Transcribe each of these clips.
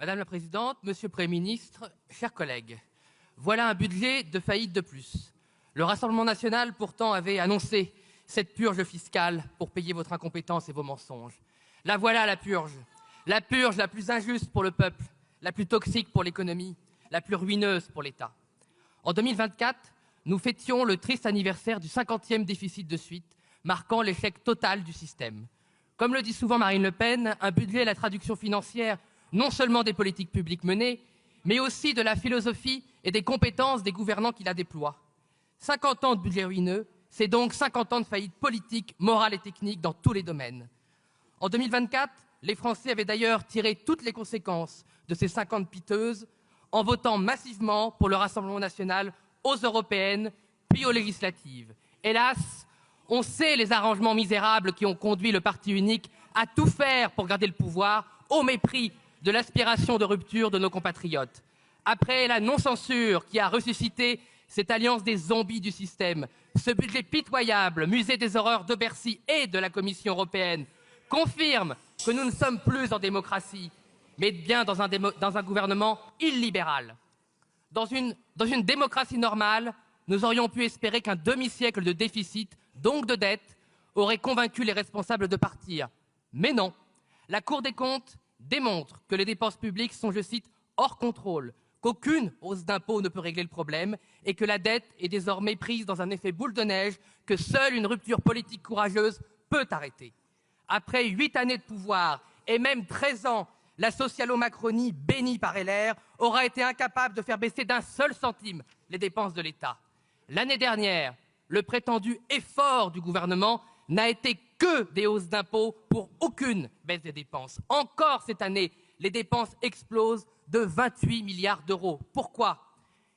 Madame la Présidente, Monsieur le Premier ministre, chers collègues, voilà un budget de faillite de plus. Le Rassemblement national pourtant avait annoncé cette purge fiscale pour payer votre incompétence et vos mensonges. La voilà la purge la plus injuste pour le peuple, la plus toxique pour l'économie, la plus ruineuse pour l'État. En 2024, nous fêtions le triste anniversaire du 50e déficit de suite, marquant l'échec total du système. Comme le dit souvent Marine Le Pen, un budget est la traduction financière non seulement des politiques publiques menées, mais aussi de la philosophie et des compétences des gouvernants qui la déploient. 50 ans de budget ruineux, c'est donc 50 ans de faillite politique, morale et technique dans tous les domaines. En 2024, les Français avaient d'ailleurs tiré toutes les conséquences de ces 50 piteuses en votant massivement pour le Rassemblement national aux européennes, puis aux législatives. Hélas, on sait les arrangements misérables qui ont conduit le parti unique à tout faire pour garder le pouvoir au mépris de l'aspiration de rupture de nos compatriotes. Après la non-censure qui a ressuscité cette alliance des zombies du système, ce budget pitoyable, musée des horreurs de Bercy et de la Commission européenne, confirme que nous ne sommes plus en démocratie, mais bien dans un gouvernement illibéral. Dans une démocratie normale, nous aurions pu espérer qu'un demi-siècle de déficit, donc de dette, aurait convaincu les responsables de partir. Mais non, la Cour des comptes démontre que les dépenses publiques sont, je cite, hors contrôle, qu'aucune hausse d'impôts ne peut régler le problème et que la dette est désormais prise dans un effet boule de neige que seule une rupture politique courageuse peut arrêter. Après 8 années de pouvoir et même 13 ans, la socialo-macronie, bénie par LR, aura été incapable de faire baisser d'un seul centime les dépenses de l'État. L'année dernière, le prétendu effort du gouvernement n'a été que des hausses d'impôts pour aucune baisse des dépenses. Encore cette année, les dépenses explosent de 28 milliards d'euros. Pourquoi?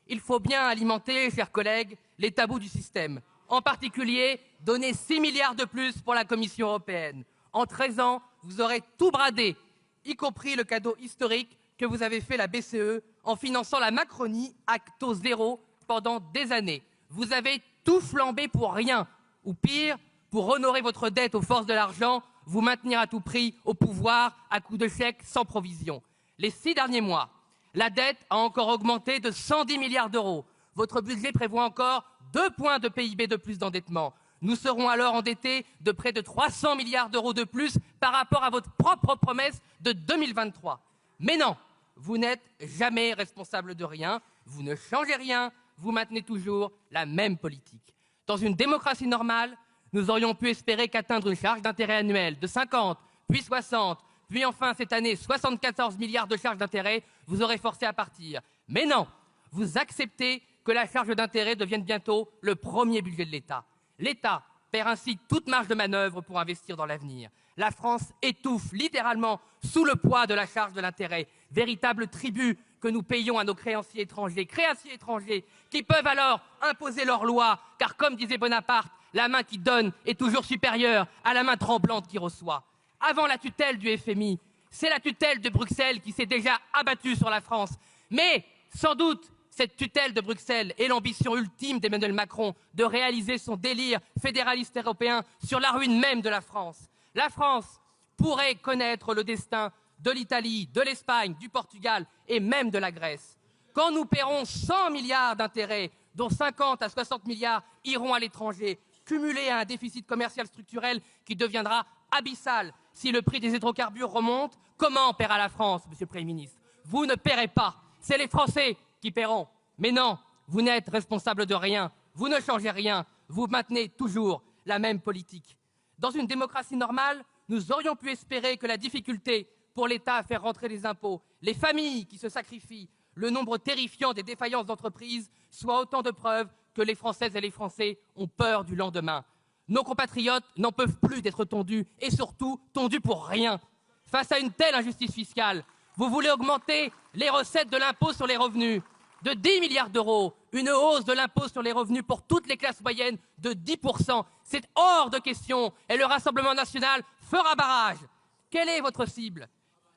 Il faut bien alimenter, chers collègues, les tabous du système. En particulier, donner 6 milliards de plus pour la Commission européenne. En 13 ans, vous aurez tout bradé, y compris le cadeau historique que vous avez fait la BCE en finançant la Macronie à taux zéro pendant des années. Vous avez tout flambé pour rien, ou pire, pour honorer votre dette aux forces de l'argent, vous maintenir à tout prix au pouvoir à coups de chèques sans provision. Les 6 derniers mois, la dette a encore augmenté de 110 milliards d'euros. Votre budget prévoit encore 2 points de PIB de plus d'endettement. Nous serons alors endettés de près de 300 milliards d'euros de plus par rapport à votre propre promesse de 2023. Mais non, vous n'êtes jamais responsable de rien, vous ne changez rien, vous maintenez toujours la même politique. Dans une démocratie normale, nous aurions pu espérer qu'atteindre une charge d'intérêt annuelle de 50, puis 60, puis enfin cette année 74 milliards de charges d'intérêt vous aurait forcé à partir. Mais non, vous acceptez que la charge d'intérêt devienne bientôt le premier budget de l'État. L'État perd ainsi toute marge de manœuvre pour investir dans l'avenir. La France étouffe littéralement sous le poids de la charge de l'intérêt, véritable tribut que nous payons à nos créanciers étrangers qui peuvent alors imposer leurs lois, car comme disait Bonaparte, la main qui donne est toujours supérieure à la main tremblante qui reçoit. Avant la tutelle du FMI, c'est la tutelle de Bruxelles qui s'est déjà abattue sur la France. Mais, sans doute, cette tutelle de Bruxelles est l'ambition ultime d'Emmanuel Macron de réaliser son délire fédéraliste européen sur la ruine même de la France. La France pourrait connaître le destin de l'Italie, de l'Espagne, du Portugal et même de la Grèce. Quand nous paierons 100 milliards d'intérêts, dont 50 à 60 milliards iront à l'étranger, cumulés à un déficit commercial structurel qui deviendra abyssal si le prix des hydrocarbures remonte, comment paiera la France, Monsieur le Premier ministre? Vous ne paierez pas, c'est les Français qui paieront. Mais non, vous n'êtes responsable de rien, vous ne changez rien, vous maintenez toujours la même politique. Dans une démocratie normale, nous aurions pu espérer que la difficulté pour l'État à faire rentrer les impôts, les familles qui se sacrifient, le nombre terrifiant des défaillances d'entreprises soient autant de preuves que les Françaises et les Français ont peur du lendemain. Nos compatriotes n'en peuvent plus d'être tondus, et surtout tondus pour rien. Face à une telle injustice fiscale, vous voulez augmenter les recettes de l'impôt sur les revenus de 10 milliards d'euros, une hausse de l'impôt sur les revenus pour toutes les classes moyennes de 10%. C'est hors de question, et le Rassemblement national fera barrage. Quelle est votre cible?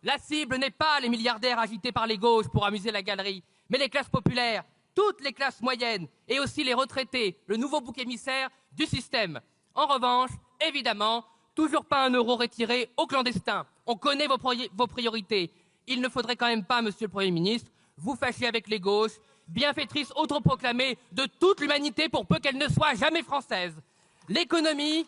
La cible n'est pas les milliardaires agités par les gauches pour amuser la galerie, mais les classes populaires, toutes les classes moyennes et aussi les retraités, le nouveau bouc émissaire du système. En revanche, évidemment, toujours pas un euro retiré aux clandestins. On connaît vos priorités. il ne faudrait quand même pas, monsieur le Premier ministre, vous fâcher avec les gauches, bienfaitrices autoproclamées de toute l'humanité pour peu qu'elle ne soit jamais française. L'économie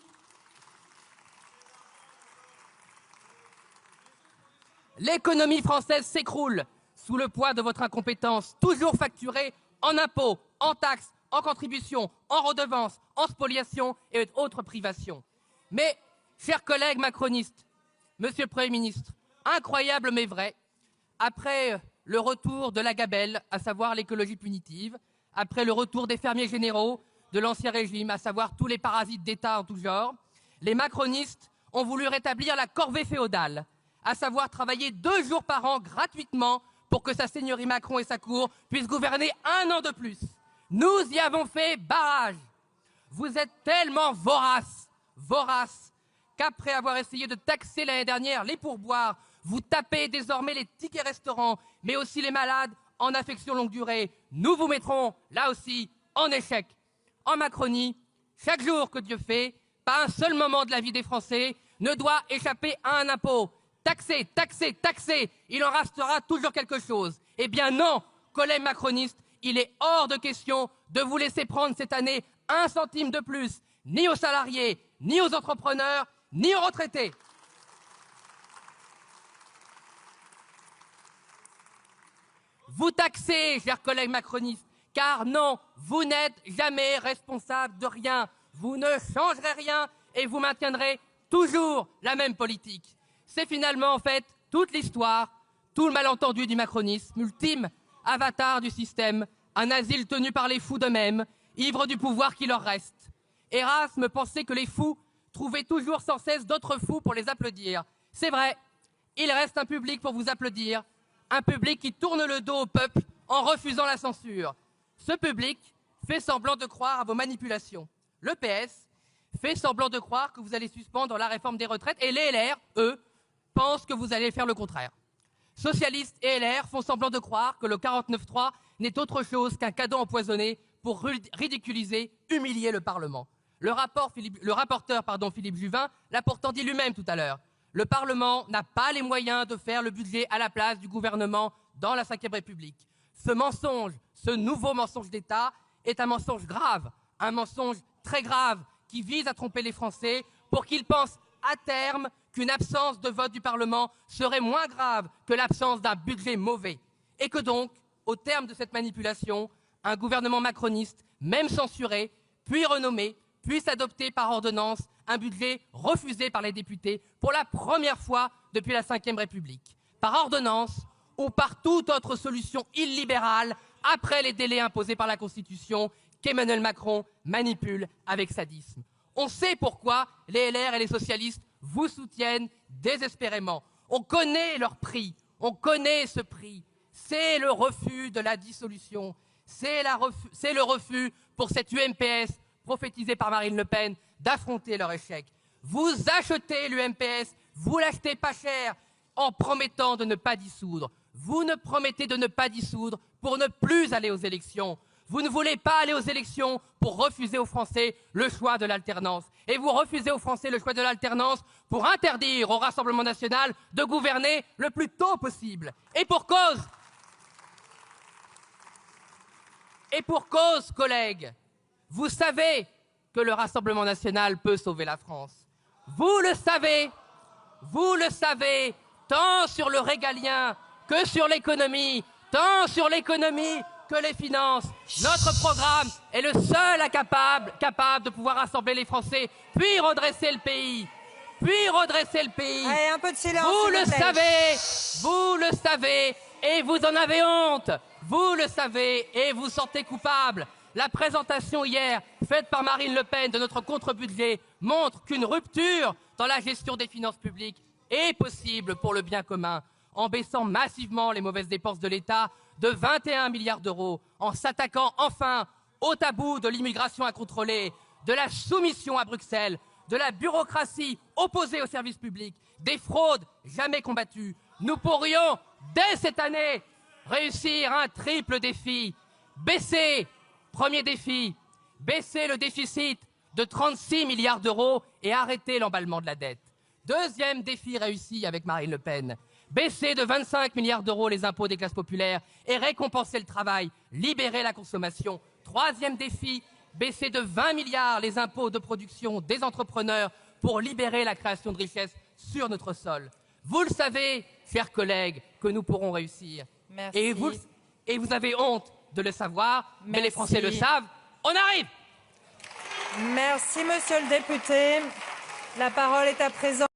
française s'écroule sous le poids de votre incompétence, toujours facturée en impôts, en taxes, en contributions, en redevances, en spoliations et autres privations. Mais, chers collègues macronistes, monsieur le Premier ministre, incroyable mais vrai, après le retour de la gabelle, à savoir l'écologie punitive, après le retour des fermiers généraux de l'Ancien Régime, à savoir tous les parasites d'État en tout genre, les macronistes ont voulu rétablir la corvée féodale, à savoir travailler 2 jours par an gratuitement pour que sa seigneurie Macron et sa cour puissent gouverner 1 an de plus. Nous y avons fait barrage. Vous êtes tellement voraces, qu'après avoir essayé de taxer l'année dernière les pourboires, vous tapez désormais les tickets restaurants, mais aussi les malades en affection longue durée. Nous vous mettrons, là aussi, en échec. En Macronie, chaque jour que Dieu fait, pas un seul moment de la vie des Français ne doit échapper à un impôt. Taxer, taxer, taxer, il en restera toujours quelque chose. Eh bien non, collègues macronistes, il est hors de question de vous laisser prendre cette année 1 centime de plus, ni aux salariés, ni aux entrepreneurs, ni aux retraités. Vous taxez, chers collègues macronistes, car non, vous n'êtes jamais responsable de rien. Vous ne changerez rien et vous maintiendrez toujours la même politique. C'est finalement en fait toute l'histoire, tout le malentendu du macronisme, ultime avatar du système, un asile tenu par les fous d'eux-mêmes, ivres du pouvoir qui leur reste. Erasme pensait que les fous trouvaient toujours sans cesse d'autres fous pour les applaudir. C'est vrai, il reste un public pour vous applaudir, un public qui tourne le dos au peuple en refusant la censure. Ce public fait semblant de croire à vos manipulations. Le PS fait semblant de croire que vous allez suspendre la réforme des retraites et les LR, eux, pensent que vous allez faire le contraire. Socialistes et LR font semblant de croire que le 49.3 n'est autre chose qu'un cadeau empoisonné pour ridiculiser, humilier le Parlement. Le rapporteur Philippe Juvin l'a pourtant dit lui-même tout à l'heure. Le Parlement n'a pas les moyens de faire le budget à la place du gouvernement dans la Ve République. Ce mensonge, ce nouveau mensonge d'État est un mensonge grave, un mensonge très grave qui vise à tromper les Français pour qu'ils pensent à terme qu'une absence de vote du Parlement serait moins grave que l'absence d'un budget mauvais. Et que donc, au terme de cette manipulation, un gouvernement macroniste, même censuré, puis renommé, puisse adopter par ordonnance un budget refusé par les députés pour la première fois depuis la Ve République. Par ordonnance ou par toute autre solution illibérale après les délais imposés par la Constitution qu'Emmanuel Macron manipule avec sadisme. On sait pourquoi les LR et les socialistes vous soutiennent désespérément. On connaît leur prix, on connaît ce prix. C'est le refus de la dissolution, c'est le refus pour cette UMPS prophétisée par Marine Le Pen d'affronter leur échec. Vous achetez l'UMPS, vous l'achetez pas cher en promettant de ne pas dissoudre. Vous ne promettez de ne pas dissoudre pour ne plus aller aux élections. Vous ne voulez pas aller aux élections pour refuser aux Français le choix de l'alternance. Et vous refusez aux Français le choix de l'alternance pour interdire au Rassemblement national de gouverner le plus tôt possible. Et pour cause, collègues, vous savez que le Rassemblement national peut sauver la France. Vous le savez, tant sur le régalien que sur l'économie, tant sur l'économie que les finances. Notre programme est le seul capable de pouvoir rassembler les Français, puis redresser le pays. Allez, un peu de silence, Vous le savez, et vous en avez honte. Vous le savez, et vous sentez coupable. La présentation hier, faite par Marine Le Pen de notre contre-budget, montre qu'une rupture dans la gestion des finances publiques est possible pour le bien commun, en baissant massivement les mauvaises dépenses de l'État de 21 milliards d'euros, en s'attaquant enfin au tabou de l'immigration incontrôlée, de la soumission à Bruxelles, de la bureaucratie opposée aux services publics, des fraudes jamais combattues. Nous pourrions, dès cette année, réussir un triple défi. Premier défi, baisser le déficit de 36 milliards d'euros et arrêter l'emballement de la dette. Deuxième défi réussi avec Marine Le Pen, Baisser de 25 milliards d'euros les impôts des classes populaires et récompenser le travail, libérer la consommation. Troisième défi, baisser de 20 milliards les impôts de production des entrepreneurs pour libérer la création de richesses sur notre sol. Vous le savez, chers collègues, que nous pourrons réussir. Merci. Et vous avez honte de le savoir, Merci. mais les Français le savent. On arrive! Merci, monsieur le député. La parole est à présent